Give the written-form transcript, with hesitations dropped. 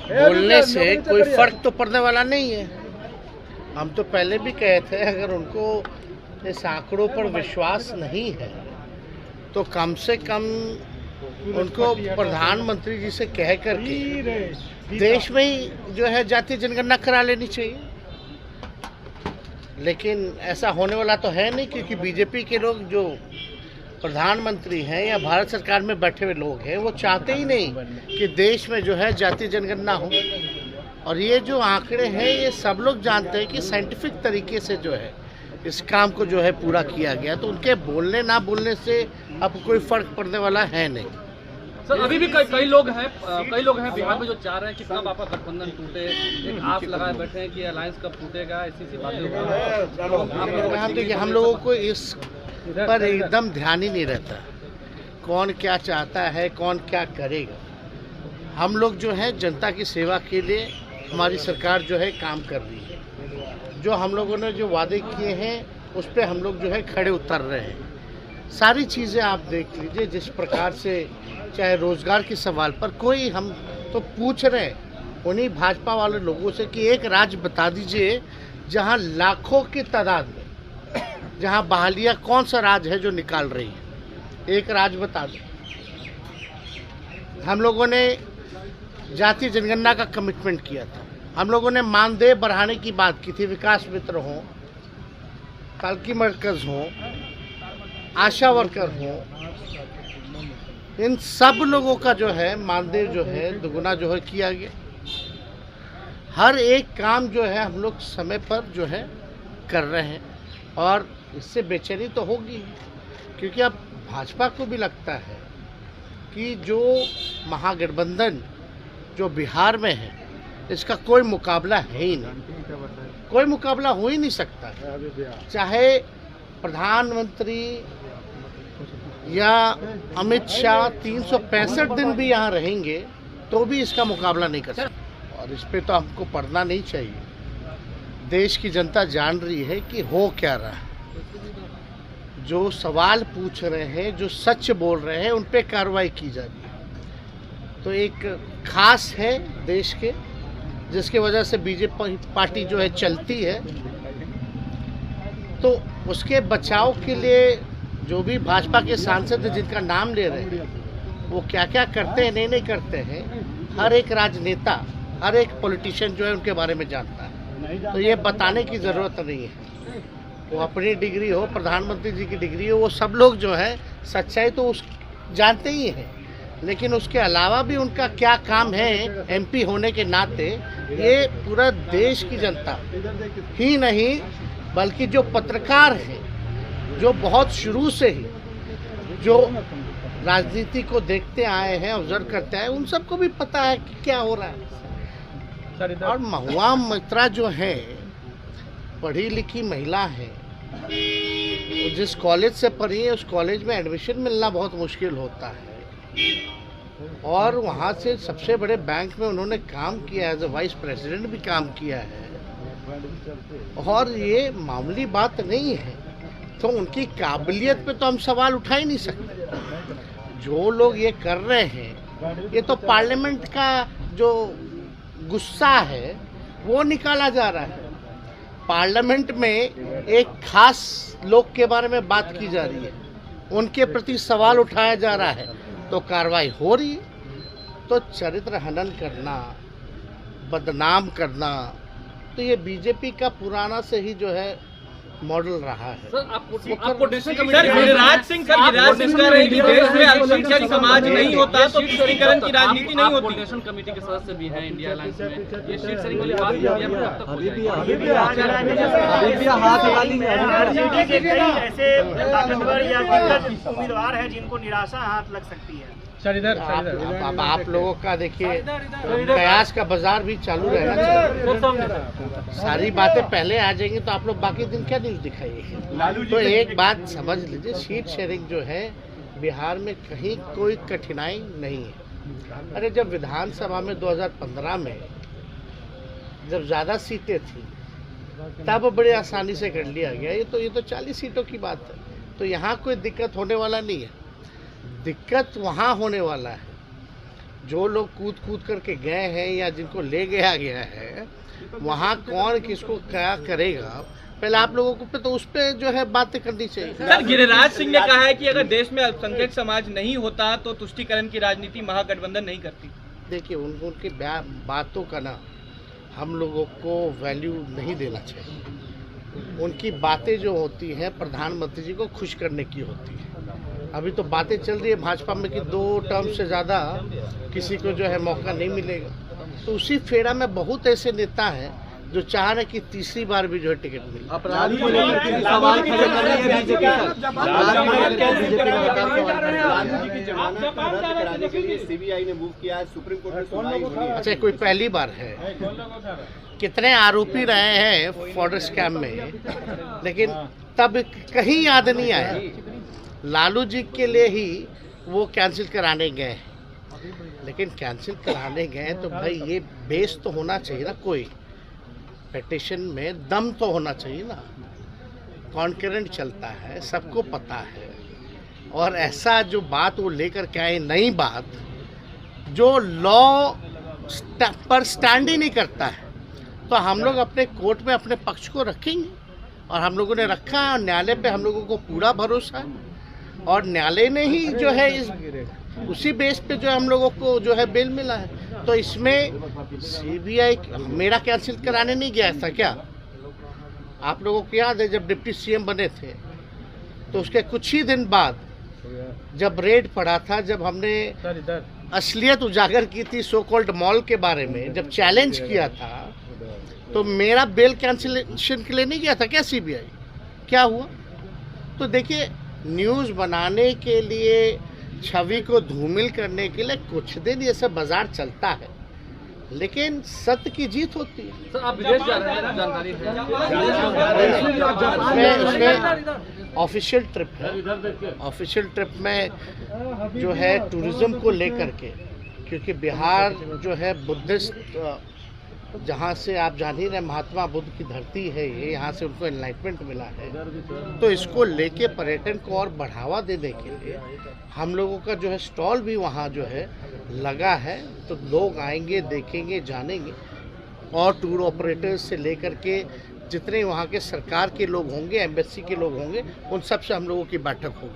बोलने से कोई फर्क तो पड़ने वाला नहीं है। हम तो पहले भी कहे थे, अगर उनको इस आंकड़ों पर विश्वास नहीं है तो कम से कम उनको प्रधानमंत्री जी से कह करके देश में ही जो है जातीय जनगणना करा लेनी चाहिए। लेकिन ऐसा होने वाला तो है नहीं, क्योंकि बीजेपी के लोग जो प्रधानमंत्री हैं या भारत सरकार में बैठे हुए लोग हैं वो चाहते ही नहीं कि देश में जो है जातीय जनगणना हो। और ये जो आंकड़े हैं ये सब लोग जानते हैं कि साइंटिफिक तरीके से जो है इस काम को जो है पूरा किया गया, तो उनके बोलने ना बोलने से अब कोई फर्क पड़ने वाला है नहीं। सर अभी भी कई लोग हैं बिहार में जो चाह रहे हैं कि कब आपका गठबंधन टूटे, एक आस लगाए बैठे हैं कि अलायंस कब टूटेगा, ऐसी बातें। देखिए, हम लोगों को इस पर एकदम ध्यान ही नहीं रहता कौन क्या चाहता है, कौन क्या करेगा। हम लोग जो है जनता की सेवा के लिए हमारी सरकार जो है काम कर रही है। जो हम लोगों ने जो वादे किए हैं उस पर हम लोग जो है खड़े उतर रहे हैं। सारी चीज़ें आप देख लीजिए, जिस प्रकार से चाहे रोजगार के सवाल पर कोई हम तो पूछ रहे हैं उन्हीं भाजपा वाले लोगों से कि एक राज्य बता दीजिए जहां लाखों की तादाद में जहां बहालियां कौन सा राज्य है जो निकाल रही है, एक राज्य बता दो। हम लोगों ने जातीय जनगणना का कमिटमेंट किया था, हम लोगों ने मानदेय बढ़ाने की बात की थी, विकास मित्र हों, पालकी मरकज हों, आशा वर्कर हों, इन सब लोगों का जो है मानदेय जो है दुगुना जो है किया गया। हर एक काम जो है हम लोग समय पर जो है कर रहे हैं और इससे बेचैनी तो होगी, क्योंकि अब भाजपा को भी लगता है कि जो महागठबंधन जो बिहार में है इसका कोई मुकाबला है ही नहीं, कोई मुकाबला हो ही नहीं सकता। चाहे प्रधानमंत्री या अमित शाह 365 दिन भी यहाँ रहेंगे तो भी इसका मुकाबला नहीं कर सकते। और इस पे तो हमको पढ़ना नहीं चाहिए। देश की जनता जान रही है कि हो क्या रहा है। जो सवाल पूछ रहे हैं, जो सच बोल रहे हैं, उन पे कार्रवाई की जा रही है। तो एक खास है देश के, जिसकी वजह से बीजेपी पार्टी जो है चलती है, तो उसके बचाव के लिए जो भी भाजपा के सांसद जिनका नाम ले रहे हैं वो क्या क्या करते हैं नहीं करते हैं, हर एक राजनेता, हर एक पॉलिटिशियन जो है उनके बारे में जानता है। तो ये बताने की ज़रूरत नहीं है। वो अपनी डिग्री हो, प्रधानमंत्री जी की डिग्री हो, वो सब लोग जो है सच्चाई तो उस जानते ही हैं, लेकिन उसके अलावा भी उनका क्या काम है एमपी होने के नाते, ये पूरा देश की जनता ही नहीं बल्कि जो पत्रकार हैं, जो बहुत शुरू से ही जो राजनीति को देखते आए हैं, ऑब्जर्व करते आए, उन सबको भी पता है कि क्या हो रहा है। और महुआ मित्रा जो है पढ़ी लिखी महिला है, जिस कॉलेज से पढ़ी है उस कॉलेज में एडमिशन मिलना बहुत मुश्किल होता है। और वहाँ से सबसे बड़े बैंक में उन्होंने काम किया है, एज ए वाइस प्रेसिडेंट भी काम किया है। और ये मामूली बात नहीं है, तो उनकी काबिलियत पे तो हम सवाल उठा ही नहीं सकते। जो लोग ये कर रहे हैं, ये तो पार्लियामेंट का जो गुस्सा है वो निकाला जा रहा है। पार्लियामेंट में एक खास लोग के बारे में बात की जा रही है, उनके प्रति सवाल उठाया जा रहा है, तो कार्रवाई हो रही है। तो चरित्र हनन करना, बदनाम करना, तो ये बीजेपी का पुराना से ही जो है मॉडल रहा है। सर आपको गिरिराज सिंह कह रहे हैं कि देश में अल्पसंख्यक समाज नहीं होता तो तुष्टीकरण की राजनीति नहीं होती। कोऑर्डिनेशन कमेटी के सदस्य भी हैं इंडिया अलायंस में, ये सीट शेयरिंग वाली बात अभी हाथ वाली ऐसे ताकतवर या दिग्गज उम्मीदवार है जिनको निराशा हाथ लग सकती है। अब आप लोगों का देखिए कयास का बाजार भी चालू रहना चाहिए। सारी बातें पहले आ जाएंगी तो आप लोग बाकी दिन क्या न्यूज़ दिखाइए। तो एक बात समझ लीजिए, सीट शेयरिंग जो है बिहार में कहीं कोई कठिनाई नहीं है। अरे जब विधानसभा में 2015 में जब ज़्यादा सीटें थी तब बड़े आसानी से कर लिया गया। ये तो 40 सीटों की बात है, तो यहाँ कोई दिक्कत होने वाला नहीं है। दिक्कत वहाँ होने वाला है जो लोग कूद कूद करके गए हैं या जिनको ले गया गया है, वहाँ कौन किसको क्या करेगा, पहले आप लोगों को पे तो उस पे जो है बातें करनी चाहिए। सर, गिरिराज सिंह ने कहा है कि अगर देश में अल्पसंख्यक समाज नहीं होता तो तुष्टीकरण की राजनीति महागठबंधन नहीं करती। देखिए, उनकी बातों का ना हम लोगों को वैल्यू नहीं देना चाहिए। उनकी बातें जो होती हैं प्रधानमंत्री जी को खुश करने की होती है। अभी तो बातें चल रही है भाजपा में कि 2 टर्म से ज़्यादा किसी को जो है मौका नहीं मिलेगा, तो उसी फेरा में बहुत ऐसे नेता हैं जो चाह रहे कि तीसरी बार भी जो है टिकट मिले। अपराधी को लेकर के सवाल खड़े कर रही है बीजेपी सर। सीबीआई ने मूव किया है, सुप्रीम कोर्ट में सुनवाई हो रही है। अच्छा, कोई पहली बार है? कितने आरोपी रहे हैं फॉर्डर स्कैम में, लेकिन तब कहीं याद नहीं आया। लालू जी के लिए ही वो कैंसिल कराने गए, लेकिन कैंसिल कराने गए तो भाई ये बेस तो होना चाहिए ना, कोई पिटीशन में दम तो होना चाहिए ना। कॉन्करेंट चलता है, सबको पता है, और ऐसा जो बात वो लेकर के आए, नई बात जो लॉ पर स्टैंड ही नहीं करता है, तो हम लोग अपने कोर्ट में अपने पक्ष को रखेंगे, और हम लोगों ने रखा है। और न्यायालय पे हम लोगों को पूरा भरोसा है, और न्यायालय ने ही जो है उसी बेस पे जो हम लोगों को जो है बेल मिला है। तो इसमें सीबीआई मेरा कैंसिल कराने नहीं गया था क्या? आप लोगों को याद है जब डिप्टी सीएम बने थे तो उसके कुछ ही दिन बाद जब रेड पड़ा था, जब हमने असलियत उजागर की थी सो कॉल्ड मॉल के बारे में, जब चैलेंज किया था, तो मेरा बेल कैंसिलेशन के लिए नहीं गया था क्या सीबीआई? क्या हुआ? तो देखिए, न्यूज़ बनाने के लिए, छवि को धूमिल करने के लिए कुछ दिन ये सब बाजार चलता है, लेकिन सत्य की जीत होती है। सर, आप विदेश जा रहे हैं ना, जानकारी है? ऑफिशियल ट्रिप है। ऑफिशियल ट्रिप में जो है टूरिज्म को लेकर के, क्योंकि बिहार जो है बुद्धिस्ट, जहाँ से आप जान ही रहे महात्मा बुद्ध की धरती है ये, यहाँ से उनको एनलाइटमेंट मिला है, तो इसको लेके पर्यटन को और बढ़ावा देने के लिए हम लोगों का जो है स्टॉल भी वहाँ जो है लगा है। तो लोग आएंगे, देखेंगे, जानेंगे, और टूर ऑपरेटर्स से लेकर के जितने वहाँ के सरकार के लोग होंगे, एम्बेसी के लोग होंगे, उन सब से हम लोगों की बैठक होगी।